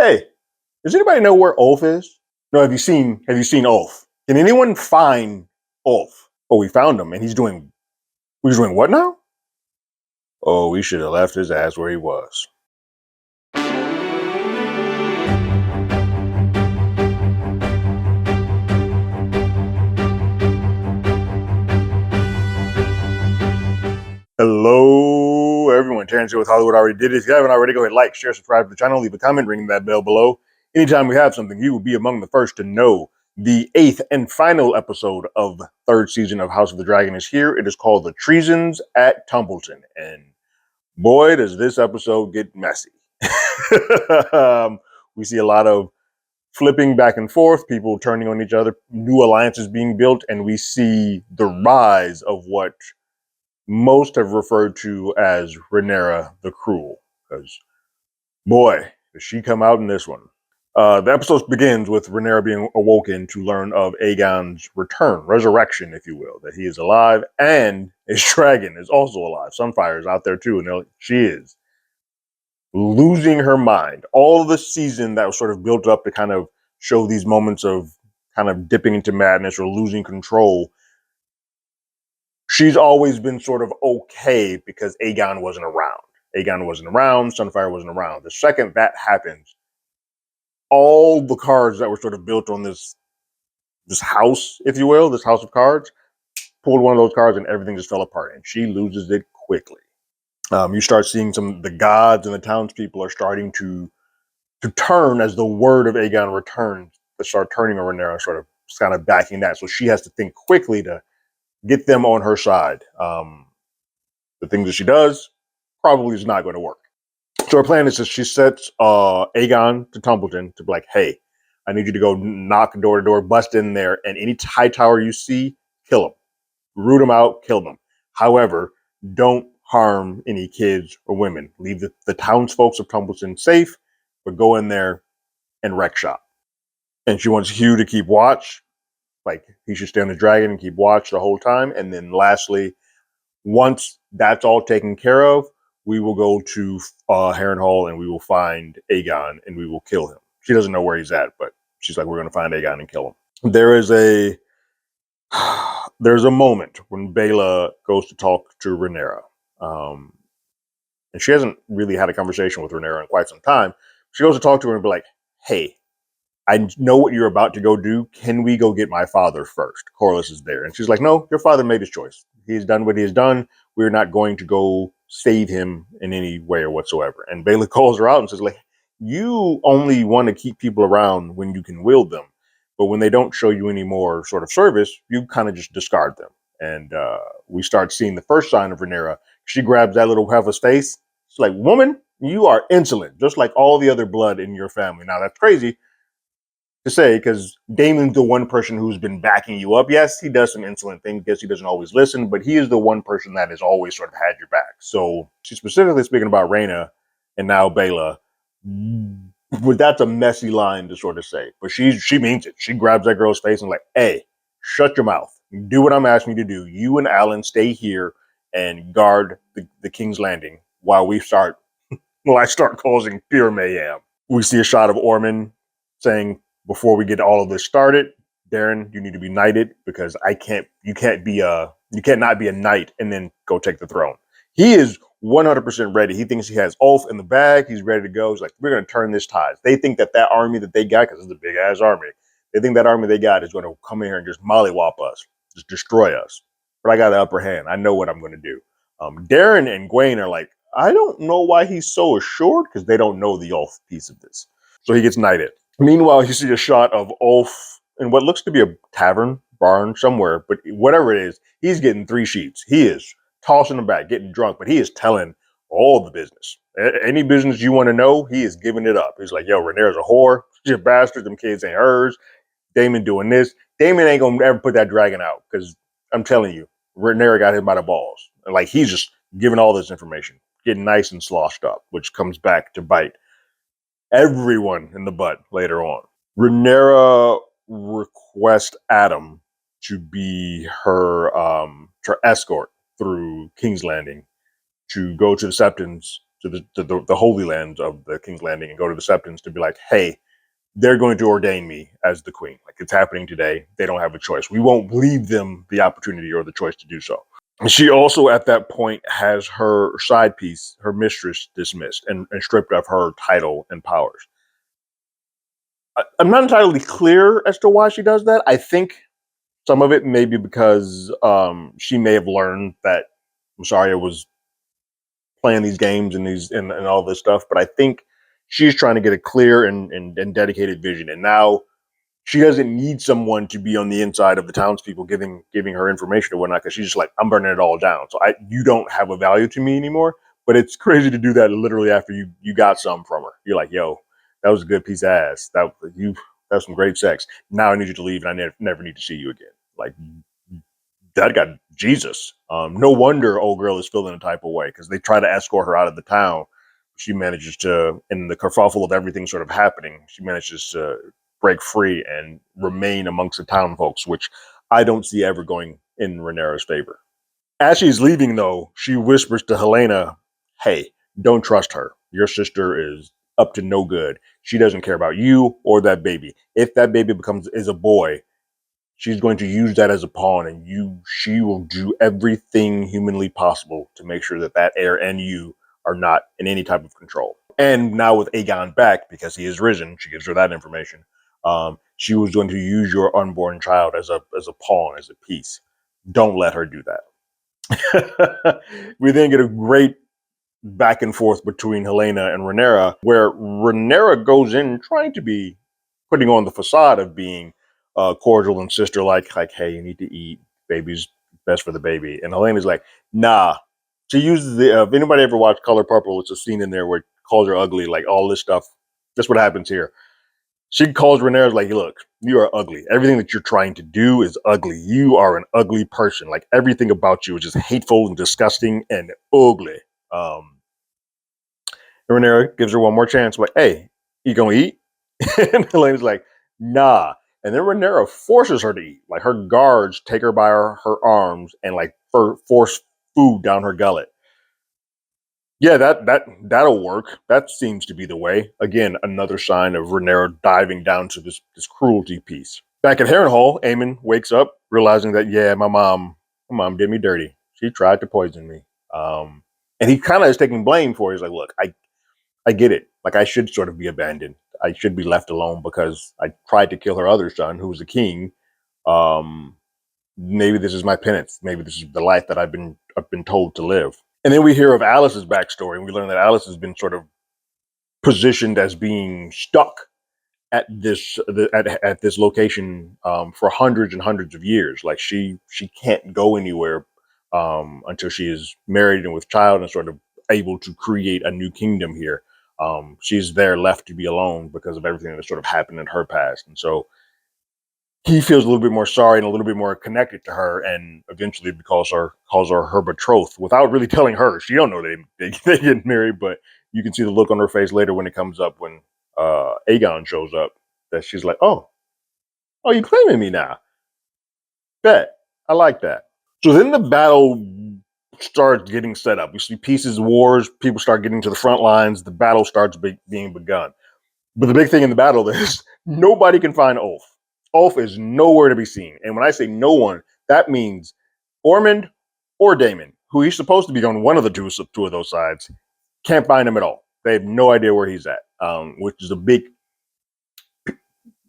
Hey, does anybody know where Ulf is? No, have you seen Ulf? Can anyone find Ulf? Oh, we found him and he's doing what now? Oh, we should have left his ass where he was. Hello, everyone. Terrence here with Hollywood Already Did It. If you haven't already, go ahead, like, share, subscribe to the channel, leave a comment, ring that bell below. Anytime we have something, you will be among the first to know. The 8th and final episode of the 3rd season of House of the Dragon is here. It is called The Treasons at Tumbleton. And boy, does this episode get messy. We see a lot of flipping back and forth, people turning on each other, new alliances being built, and we see the rise of what most have referred to as Rhaenyra the Cruel. Because, boy, does she come out in this one. The episode begins with Rhaenyra being awoken to learn of Aegon's return, resurrection, if you will, that he is alive, and his dragon is also alive. Sunfire is out there too, and she is losing her mind. All of the season that was sort of built up to kind of show these moments of kind of dipping into madness or losing control, she's always been sort of okay because Aegon wasn't around. Aegon wasn't around, Sunfire wasn't around. The second that happens, all the cards that were sort of built on this house, if you will, this house of cards, pulled one of those cards and everything just fell apart, and she loses it quickly. You start seeing the gods and the townspeople are starting to turn as the word of Aegon returns. They start turning on Rhaenyra, sort of kind of backing that. So she has to think quickly to get them on her side. The things that she does probably is not going to work. So her plan is that she sets Aegon to Tumbleton to be like, hey, I need you to go knock door to door, bust in there, and any high tower you see, kill them. Root them out, kill them. However, don't harm any kids or women. Leave the townsfolk of Tumbleton safe, but go in there and wreck shop. And she wants Hugh to keep watch. Like, he should stay on the dragon and keep watch the whole time. And then lastly, once that's all taken care of, we will go to Harrenhal and we will find Aegon and we will kill him. She doesn't know where he's at, but she's like, we're going to find Aegon and kill him. There's a moment when Baela goes to talk to Rhaenyra. And she hasn't really had a conversation with Rhaenyra in quite some time. She goes to talk to her and be like, hey, I know what you're about to go do. Can we go get my father first? Corlys is there. And she's like, no, your father made his choice. He's done what he has done. We're not going to go save him in any way or whatsoever. And Baela calls her out and says, like, you only want to keep people around when you can wield them. But when they don't show you any more sort of service, you kind of just discard them. And we start seeing the first sign of Rhaenyra. She grabs that little heifer's face. She's like, woman, you are insolent, just like all the other blood in your family. Now, that's crazy to say, because Daemon's the one person who's been backing you up. Yes, he does some insolent things. Yes, he doesn't always listen, but he is the one person that has always sort of had your back. So she's specifically speaking about Rhaena and now Baela. But that's a messy line to sort of say. But she means it. She grabs that girl's face and like, hey, shut your mouth. Do what I'm asking you to do. You and Alan stay here and guard the King's Landing while I start causing pure mayhem. We see a shot of Ormond saying, before we get all of this started, Darren, you need to be knighted because you cannot be a knight and then go take the throne. He is 100% ready. He thinks he has Ulf in the bag. He's ready to go. He's like, we're going to turn this tide. They think that army that they got, because it's a big ass army, they think that army they got is going to come in here and just mollywop us, just destroy us. But I got the upper hand. I know what I'm going to do. Darren and Gwaine are like, I don't know why he's so assured, because they don't know the Ulf piece of this. So he gets knighted. Meanwhile, you see a shot of Ulf in what looks to be a tavern, barn somewhere, but whatever it is, he's getting 3 sheets. He is tossing them back, getting drunk, but he is telling all the business. Any business you want to know, he is giving it up. He's like, yo, Rhaenyra's a whore. She's a bastard. Them kids ain't hers. Daemon doing this. Daemon ain't going to ever put that dragon out, because I'm telling you, Rhaenyra got him by the balls. Like, he's just giving all this information, getting nice and sloshed up, which comes back to bite everyone in the butt later on. Rhaenyra requests Adam to be her escort through King's Landing to go to the Septons the Holy Land of the King's Landing and go to the Septons to be like, hey, they're going to ordain me as the queen. Like, it's happening today. They don't have a choice. We won't leave them the opportunity or the choice to do so. She also, at that point, has her side piece, her mistress, dismissed and stripped of her title and powers. I'm not entirely clear as to why she does that. I think some of it may be because she may have learned that Mysaria was playing these games and all this stuff. But I think she's trying to get a clear and dedicated vision. And now she doesn't need someone to be on the inside of the townspeople giving her information or whatnot, because she's just like, I'm burning it all down. So you don't have a value to me anymore. But it's crazy to do that literally after you got some from her. You're like, yo, that was a good piece of ass. That was some great sex. Now I need you to leave, and I never need to see you again. Like, that got Jesus. No wonder old girl is feeling a type of way, because they try to escort her out of the town. She manages to, in the kerfuffle of everything sort of happening, she manages to break free and remain amongst the town folks, which I don't see ever going in Rhaenyra's favor. As she's leaving, though, she whispers to Helaena, hey, don't trust her. Your sister is up to no good. She doesn't care about you or that baby. If that baby is a boy, she's going to use that as a pawn, and she will do everything humanly possible to make sure that that heir and you are not in any type of control. And now with Aegon back, because he is risen, she gives her that information. She was going to use your unborn child as a pawn, as a piece. Don't let her do that. We then get a great back and forth between Helaena and Rhaenyra, where Rhaenyra goes in trying to be putting on the facade of being cordial and sister like, hey, you need to eat. Baby's best for the baby. And Helena's like, nah. She uses if anybody ever watched Color Purple, it's a scene in there where it calls her ugly, like all this stuff. That's what happens here. She calls Rhaenyra like, look, you are ugly. Everything that you're trying to do is ugly. You are an ugly person. Like, everything about you is just hateful and disgusting and ugly. Rhaenyra gives her one more chance, like, hey, you gonna eat? And Helena's like, nah. And then Rhaenyra forces her to eat. Like, her guards take her by her arms and like force food down her gullet. Yeah, that'll work. That seems to be the way. Again, another sign of Rhaenyra diving down to this cruelty piece. Back at Harrenhal, Aemon wakes up realizing that, yeah, my mom did me dirty. She tried to poison me. And he kind of is taking blame for it. He's like, look, I get it. Like, I should sort of be abandoned. I should be left alone because I tried to kill her other son, who was a king. Maybe this is my penance. Maybe this is the life that I've been told to live. And then we hear of Alice's backstory, and we learn that Alice has been sort of positioned as being stuck at this location for hundreds and hundreds of years. Like, she can't go anywhere until she is married and with child and sort of able to create a new kingdom here. She's there left to be alone because of everything that sort of happened in her past. And so he feels a little bit more sorry and a little bit more connected to her, and eventually calls her betrothed without really telling her. She don't know they get married, but you can see the look on her face later when it comes up when Aegon shows up, that she's like, oh, you claiming me now? Bet. I like that. So then the battle starts getting set up. We see pieces, wars, people start getting to the front lines, the battle starts being begun. But the big thing in the battle is nobody can find Ulf. Ulf is nowhere to be seen. And when I say no one, that means Ormond or Daemon, who he's supposed to be on one of the two of those sides, can't find him at all. They have no idea where he's at, which is a big,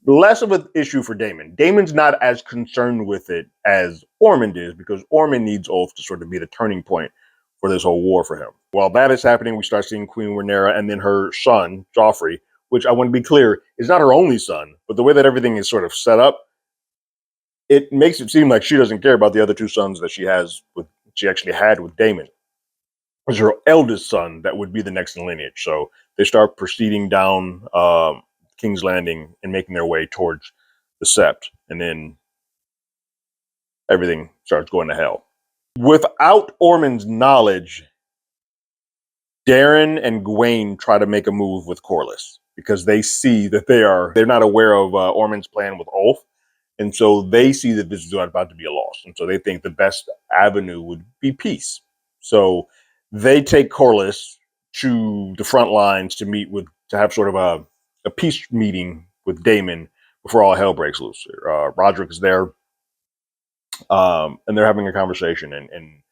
less of an issue for Daemon. Daemon's not as concerned with it as Ormond is, because Ormond needs Ulf to sort of be the turning point for this whole war for him. While that is happening, we start seeing Queen Rhaenyra and then her son, Joffrey, which I want to be clear is not her only son, but the way that everything is sort of set up, it makes it seem like she doesn't care about the other two sons that she actually had with Daemon. It was her eldest son that would be the next in lineage. So they start proceeding down King's Landing and making their way towards the Sept, and then everything starts going to hell. Without Ormond's knowledge, Darren and Gwaine try to make a move with Corlys, because they see that they're not aware of Ormond's plan with Ulf, and so they see that this is about to be a loss, and so they think the best avenue would be peace. So they take Corlys to the front lines to have sort of a peace meeting with Daemon before all hell breaks loose. Roderick is there, and they're having a conversation, and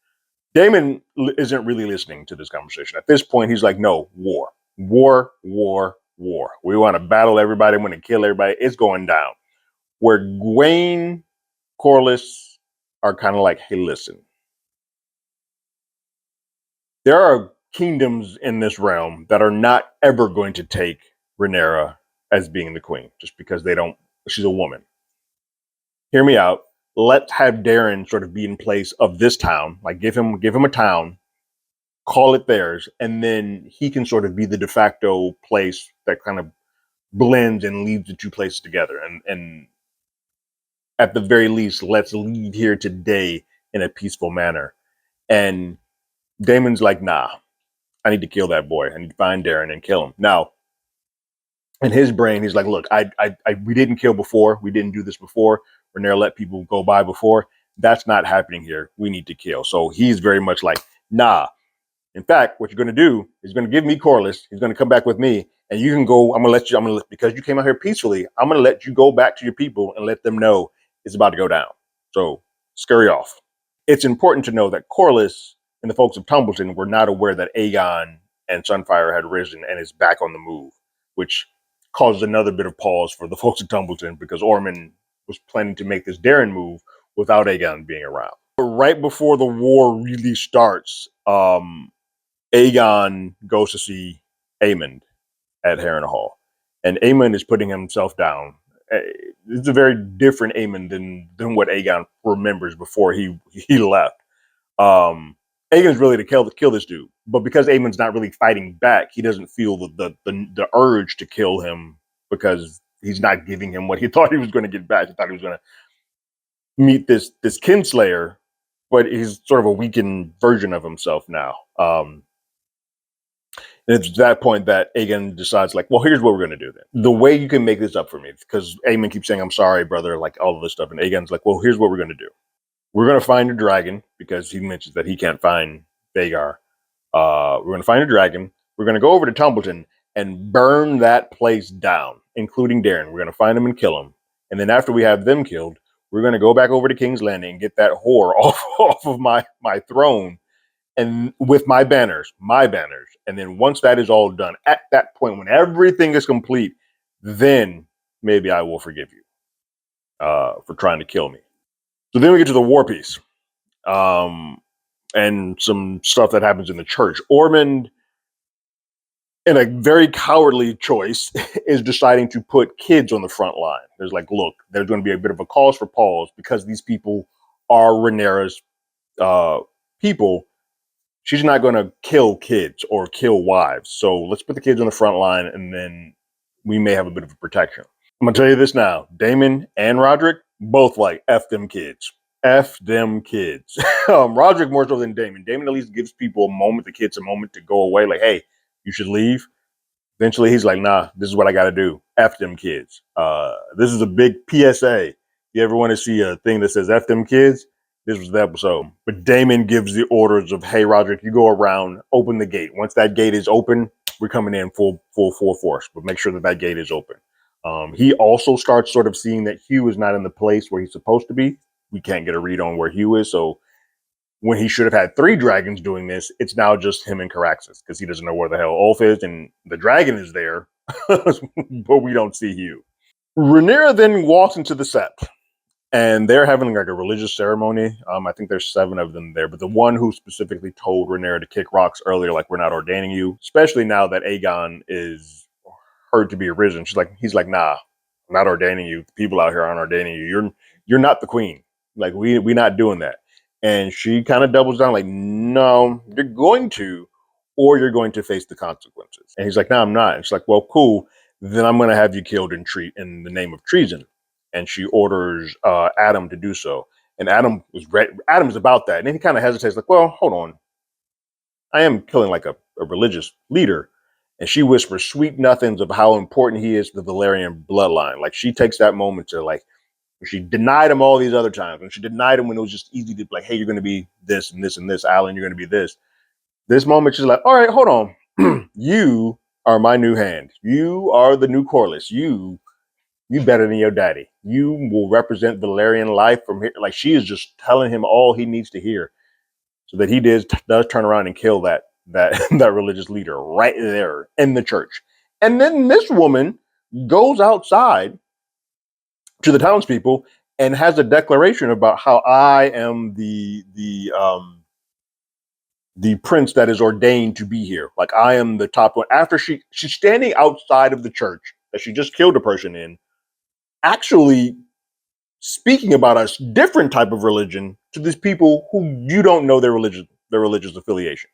Daemon isn't really listening to this conversation. At this point, he's like, no, war, war, war, war. We want to battle everybody. We want to kill everybody. It's going down. Where Gwaine, Corlys are kind of like, hey, listen, there are kingdoms in this realm that are not ever going to take Rhaenyra as being the queen, just because she's a woman. Hear me out. Let's have Darren sort of be in place of this town, like give him a town, call it theirs, and then he can sort of be the de facto place that kind of blends and leads the two places together. And at the very least, let's leave here today in a peaceful manner. And Daemon's like, nah, I need to kill that boy. I need to find Darren and kill him. Now, in his brain, he's like, look, we didn't kill before. We didn't do this before. Rhaenyra let people go by before. That's not happening here. We need to kill. So he's very much like, nah. In fact, what you're going to do is going to give me Corlys. He's going to come back with me, and you can go. Because you came out here peacefully, I'm going to let you go back to your people and let them know it's about to go down. So scurry off. It's important to know that Corlys and the folks of Tumbleton were not aware that Aegon and Sunfire had risen and is back on the move, which caused another bit of pause for the folks of Tumbleton, because Ormond was planning to make this Darren move without Aegon being around. But right before the war really starts, Aegon goes to see Aemond at Harrenhal, and Aemond is putting himself down. It's a very different Aemond than what Aegon remembers before he left. Aegon's really to kill this dude, but because Aemond's not really fighting back, he doesn't feel the urge to kill him, because he's not giving him what he thought he was going to get back. He thought he was going to meet this kinslayer, but he's sort of a weakened version of himself now. And it's at that point that Aegon decides, like, well, here's what we're going to do then. The way you can make this up for me, because Aemond keeps saying, I'm sorry, brother, like all of this stuff. And Aegon's like, well, here's what we're going to do. We're going to find a dragon, because he mentions that he can't find Vhagar. We're going to find a dragon. We're going to go over to Tumbleton and burn that place down, including Darren. We're going to find him and kill him. And then after we have them killed, we're going to go back over to King's Landing and get that whore off of my throne, and with my banners. And then once that is all done, at that point, when everything is complete, then maybe I will forgive you for trying to kill me. So then we get to the war piece, and some stuff that happens in the church. Ormond, in a very cowardly choice, is deciding to put kids on the front line. There's like, look, there's going to be a bit of a cause for pause, because these people are Rhaenyra's people. She's not going to kill kids or kill wives. So let's put the kids on the front line, and then we may have a bit of a protection. I'm going to tell you this now. Daemon and Roderick, both like, F them kids. F them kids. Roderick more so than Daemon. Daemon at least gives people a moment, the kids a moment to go away. Like, hey, you should leave. Eventually, he's like, nah, this is what I got to do. F them kids. This is a big PSA. You ever want to see a thing that says F them kids? This was the episode. But Daemon gives the orders of, hey, Roderick, you go around, open the gate. Once that gate is open, we're coming in full force. But make sure that gate is open. He also starts sort of seeing that Hugh is not in the place where he's supposed to be. We can't get a read on where Hugh is. So when he should have had 3 dragons doing this, it's now just him and Caraxes, because he doesn't know where the hell Ulf is, and the dragon is there, but we don't see Hugh. Rhaenyra then walks into the set, and they're having like a religious ceremony. I think there's 7 of them there, but the one who specifically told Rhaenyra to kick rocks earlier, like, we're not ordaining you, especially now that Aegon is heard to be arisen. He's like, nah, I'm not ordaining you. The people out here aren't ordaining you. You're not the queen. Like, we're not doing that. And she kind of doubles down, like, no, you're going to, or you're going to face the consequences. And he's like, no, I'm not. And she's like, well, cool. Then I'm going to have you killed in the name of treason. And she orders Adam to do so. And Adam's about that. And then he kind of hesitates, like, well, hold on. I am killing like a religious leader. And she whispers sweet nothings of how important he is to the Valyrian bloodline. Like, she takes that moment to, like, she denied him all these other times. And she denied him when it was just easy to, like, hey, you're going to be this and this and this. Alan, you're going to be this. This moment, she's like, all right, hold on. You are my new hand. You are the new Corliss. You better than your daddy. You will represent Valerian life from here. Like, she is just telling him all he needs to hear, so that he does turn around and kill that that religious leader right there in the church. And then this woman goes outside to the townspeople and has a declaration about how I am the prince that is ordained to be here. Like, I am the top one. After she's standing outside of the church that she just killed a person in, actually speaking about a different type of religion to these people who you don't know their religious affiliation.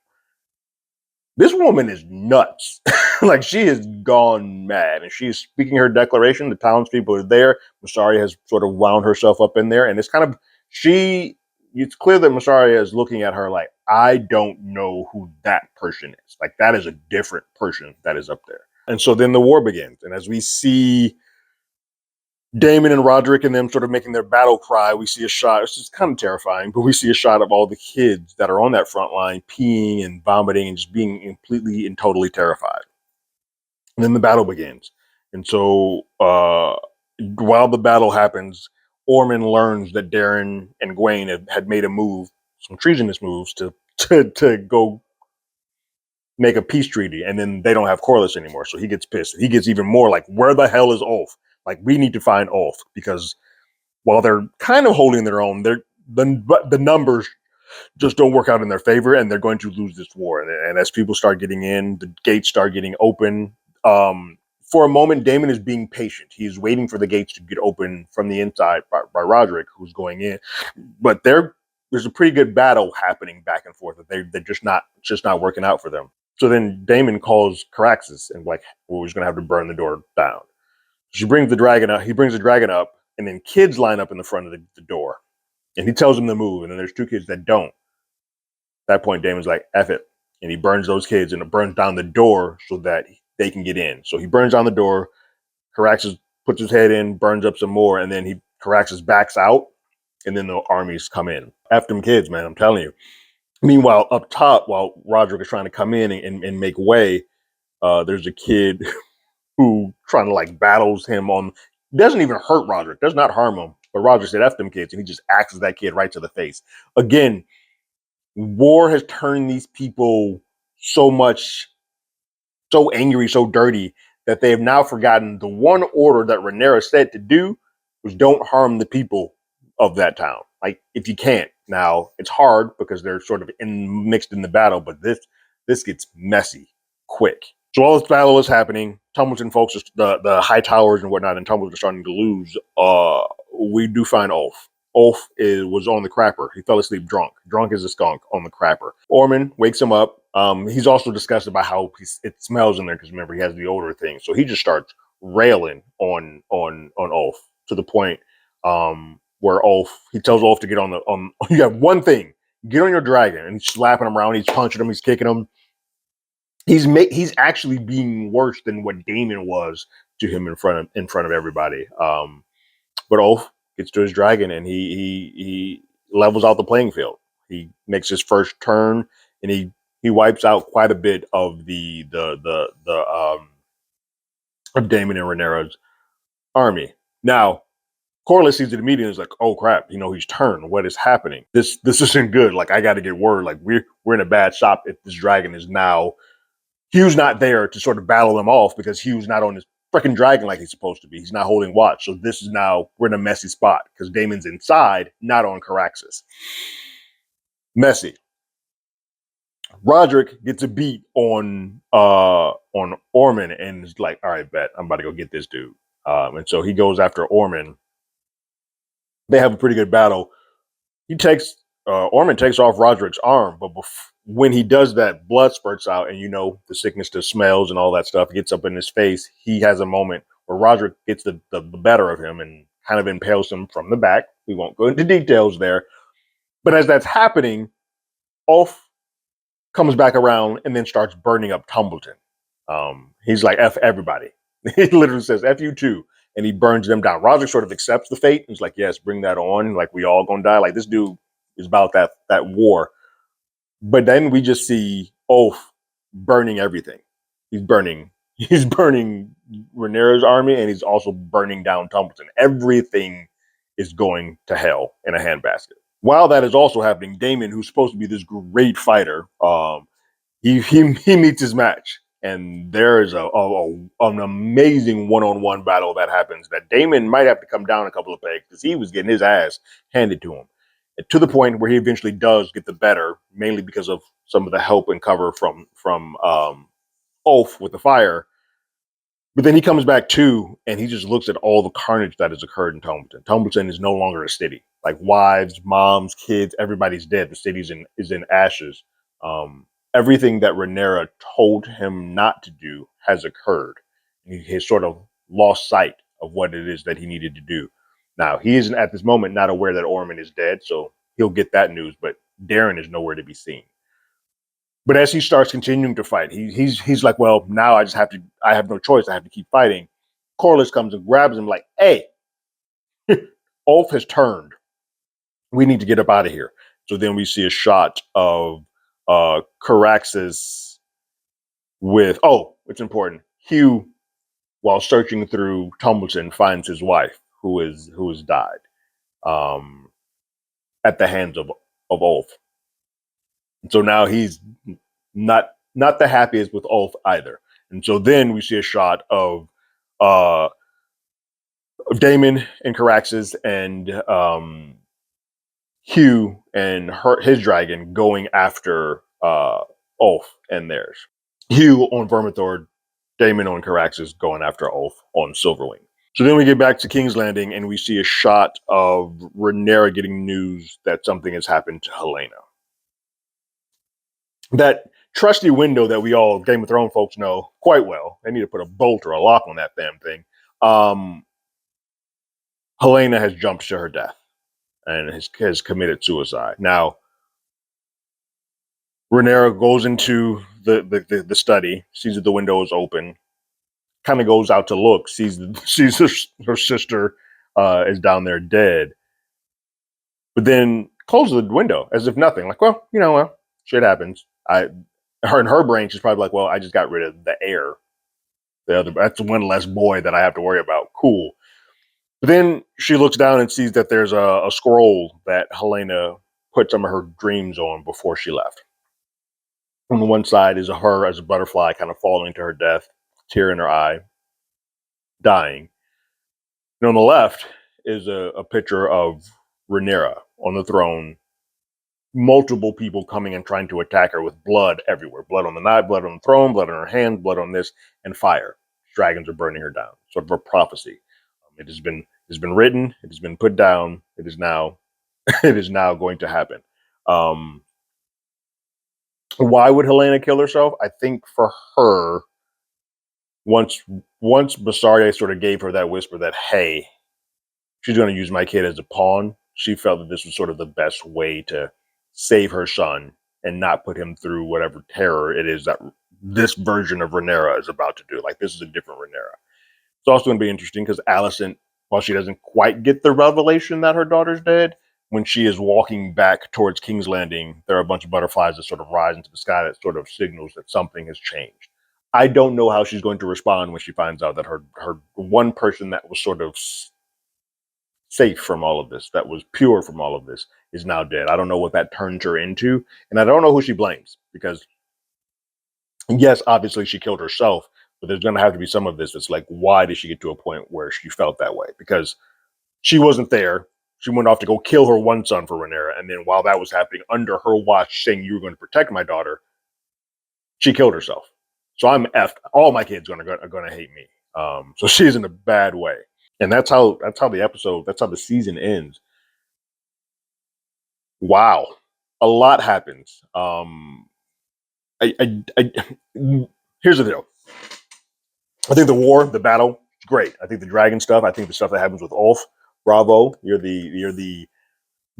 This woman is nuts. Like, she has gone mad, and she's speaking her declaration. The townspeople are there. Masaria has sort of wound herself up in there, and it's kind of it's clear that Masaria is looking at her like, I don't know who that person is. Like, that is a different person that is up there. And so then the war begins, and as we see Daemon and Roderick and them sort of making their battle cry, we see a shot. It's just kind of terrifying, but we see a shot of all the kids that are on that front line peeing and vomiting and just being completely and totally terrified. And then the battle begins. And so while the battle happens, Ormond learns that Darren and Gwaine had made a move, some treasonous moves to go make a peace treaty, and then they don't have Corliss anymore. So he gets pissed. He gets even more like, where the hell is Ulf? Like, we need to find Ulf, because while they're kind of holding their own, the numbers just don't work out in their favor, and they're going to lose this war. And as people start getting in, the gates start getting open. For a moment, Daemon is being patient. He is waiting for the gates to get open from the inside by Roderick, who's going in. But there's a pretty good battle happening back and forth. That they're just not working out for them. So then Daemon calls Caraxes and like, well, we're just gonna have to burn the door down. She brings the dragon up. He brings the dragon up, and then kids line up in the front of the door, and he tells them to move. And then there's two kids that don't. At that point, Damon's like, "F it," and he burns those kids, and it burns down the door so that they can get in. So he burns down the door. Caraxes puts his head in, burns up some more, and then Caraxes backs out, and then the armies come in. F them kids, man! I'm telling you. Meanwhile, up top, while Roderick is trying to come in and make way, there's a kid who trying to like battles him on, doesn't even hurt Roderick, does not harm him. But Roderick said, F them kids, and he just axes that kid right to the face. Again, war has turned these people so angry, so dirty, that they have now forgotten the one order that Rhaenyra said to do was don't harm the people of that town. Like, if you can't. Now, it's hard because they're sort of mixed in the battle, but this gets messy quick. So while this battle is happening, Tumbleton folks, the high towers and whatnot, and Tumbleton are starting to lose. We do find Ulf. Ulf was on the crapper. He fell asleep drunk. Drunk as a skunk on the crapper. Ormond wakes him up. He's also disgusted by how it smells in there, because remember, he has the odor thing. So he just starts railing on Ulf, to the point where he tells Ulf to get on you have one thing, get on your dragon, and he's slapping him around, he's punching him, he's kicking him. He's actually being worse than what Daemon was to him in front of everybody. But Ulf gets to his dragon, and he levels out the playing field. He makes his first turn, and he wipes out quite a bit of of Daemon and Rhaenyra's army. Now, Corlys sees it immediately and is like, oh crap, he's turned. What is happening? This isn't good. Like, I gotta get word. Like, we're in a bad shop if this dragon is now, Hugh's not there to sort of battle them off, because Hugh's not on his freaking dragon like he's supposed to be. He's not holding watch. So this is now, we're in a messy spot, because Daemon's inside, not on Caraxes. Messy. Roderick gets a beat on Ormond and is like, all right, bet, I'm about to go get this dude. And so he goes after Ormond. They have a pretty good battle. Ormond takes off Roderick's arm, but when he does that, blood spurts out, and the sickness to smells and all that stuff gets up in his face. He has a moment where Roderick gets the better of him and kind of impales him from the back. We won't go into details there. But as that's happening, Ulf comes back around and then starts burning up Tumbleton. He's like, F everybody. He literally says, F you too. And he burns them down. Roderick sort of accepts the fate. He's like, yes, bring that on. Like, we all gonna die. Like, this dude is about that war. But then we just see Ulf burning everything. He's burning. He's burning Rhaenyra's army, and he's also burning down Tumbleton. Everything is going to hell in a handbasket. While that is also happening, Daemon, who's supposed to be this great fighter, he meets his match, and there is an amazing one-on-one battle that happens. That Daemon might have to come down a couple of pegs because he was getting his ass handed to him, to the point where he eventually does get the better, mainly because of some of the help and cover from Ulf with the fire. But then he comes back too, and he just looks at all the carnage that has occurred in Tumbleton. Tumbleton is no longer a city. Like wives, moms, kids, everybody's dead. The city's is in ashes. Everything that Rhaenyra told him not to do has occurred. And he has sort of lost sight of what it is that he needed to do. Now, he isn't at this moment not aware that Ormond is dead, so he'll get that news, but Darren is nowhere to be seen. But as he starts continuing to fight, he's like, well, now I have no choice. I have to keep fighting. Corlys comes and grabs him like, hey, Ulf has turned. We need to get up out of here. So then we see a shot of Caraxes with, it's important. Hugh, while searching through Tumbleton, finds his wife who has died at the hands of Ulf. And so now he's not the happiest with Ulf either. And so then we see a shot of Daemon and Caraxes and Hugh and his dragon going after Ulf and theirs. Hugh on Vermithor, Daemon on Caraxes going after Ulf on Silverwing. So then we get back to King's Landing and we see a shot of Rhaenyra getting news that something has happened to Helaena. That trusty window that we all Game of Thrones folks know quite well. They need to put a bolt or a lock on that damn thing. Helaena has jumped to her death and has committed suicide. Now, Rhaenyra goes into the study, sees that the window is open, kind of goes out to look, sees her sister is down there dead, but then closes the window as if nothing. Like, well, shit happens. In her brain, she's probably like, well, I just got rid of the heir. That's one less boy that I have to worry about. Cool. But then she looks down and sees that there's a scroll that Helaena put some of her dreams on before she left. On the one side is her as a butterfly kind of falling to her death, tear in her eye, dying. And on the left is a picture of Rhaenyra on the throne, multiple people coming and trying to attack her with blood everywhere. Blood on the knife, blood on the throne, blood on her hand, blood on this, and fire. Dragons are burning her down. Sort of a prophecy. It has been written, it has been put down, it is now going to happen. Why would Helaena kill herself? I think for her, once Basarde sort of gave her that whisper that, hey, she's going to use my kid as a pawn, she felt that this was sort of the best way to save her son and not put him through whatever terror it is that this version of Rhaenyra is about to do. Like, this is a different Rhaenyra. It's also going to be interesting because Alicent, while she doesn't quite get the revelation that her daughter's dead, when she is walking back towards King's Landing, there are a bunch of butterflies that sort of rise into the sky that sort of signals that something has changed. I don't know how she's going to respond when she finds out that her one person that was sort of safe from all of this, that was pure from all of this, is now dead. I don't know what that turns her into, and I don't know who she blames, because yes, obviously she killed herself, but there's going to have to be some of this that's like, why did she get to a point where she felt that way? Because she wasn't there. She went off to go kill her one son for Rhaenyra, and then while that was happening, under her watch, saying you were going to protect my daughter, she killed herself. So I'm effed. All my kids are going to hate me. So she's in a bad way, and that's how the season ends. Wow, a lot happens. Here's the deal. I think the battle, great. I think the dragon stuff. I think the stuff that happens with Ulf, bravo. You're the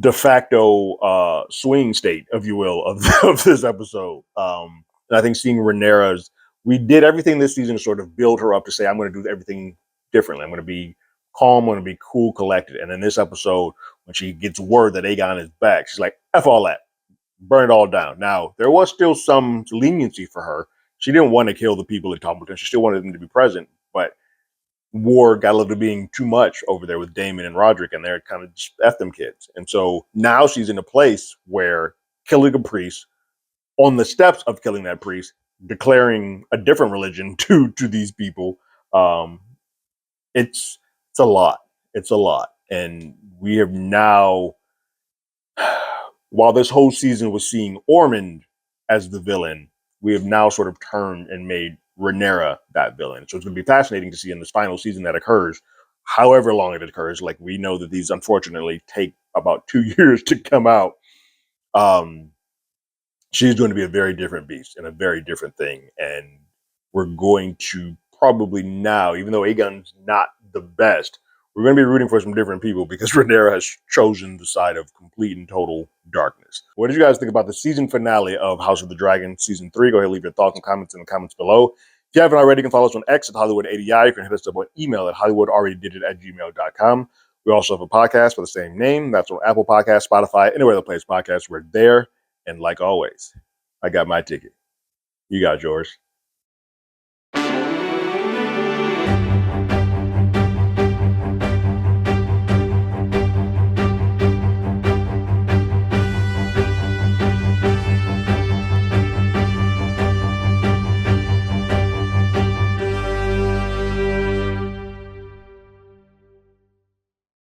de facto swing state, if you will, of this episode. And I think seeing Rhaenyra's, we did everything this season to sort of build her up to say, I'm going to do everything differently. I'm going to be calm. I'm going to be cool, collected. And in this episode, when she gets word that Aegon is back, she's like, F all that. Burn it all down. Now, there was still some leniency for her She didn't want to kill the people at Tumbleton. She still wanted them to be present, but war got a little being too much over there with Damon and Roderick, and they're kind of just F them kids. And so now she's in a place where killing a priest, on the steps of killing that priest, declaring a different religion to these people. Um, it's a lot. It's a lot, and we have now, while this whole season was seeing Ormond as the villain, we have now sort of turned and made Rhaenyra that villain. So it's going to be fascinating to see in this final season that occurs, however long it occurs. Like, we know that these unfortunately take about 2 years to come out. Um, she's going to be a very different beast and a very different thing. And we're going to probably now, even though Aegon's not the best, we're going to be rooting for some different people because Rhaenyra has chosen the side of complete and total darkness. What did you guys think about the season finale of House of the Dragon Season 3? Go ahead and leave your thoughts and comments in the comments below. If you haven't already, you can follow us on X at Hollywood80i. You can hit us up on email at HollywoodAlreadyDidIt@gmail.com. We also have a podcast with the same name. That's on Apple Podcasts, Spotify, anywhere that plays podcasts. We're there. And like always, I got my ticket. You got yours.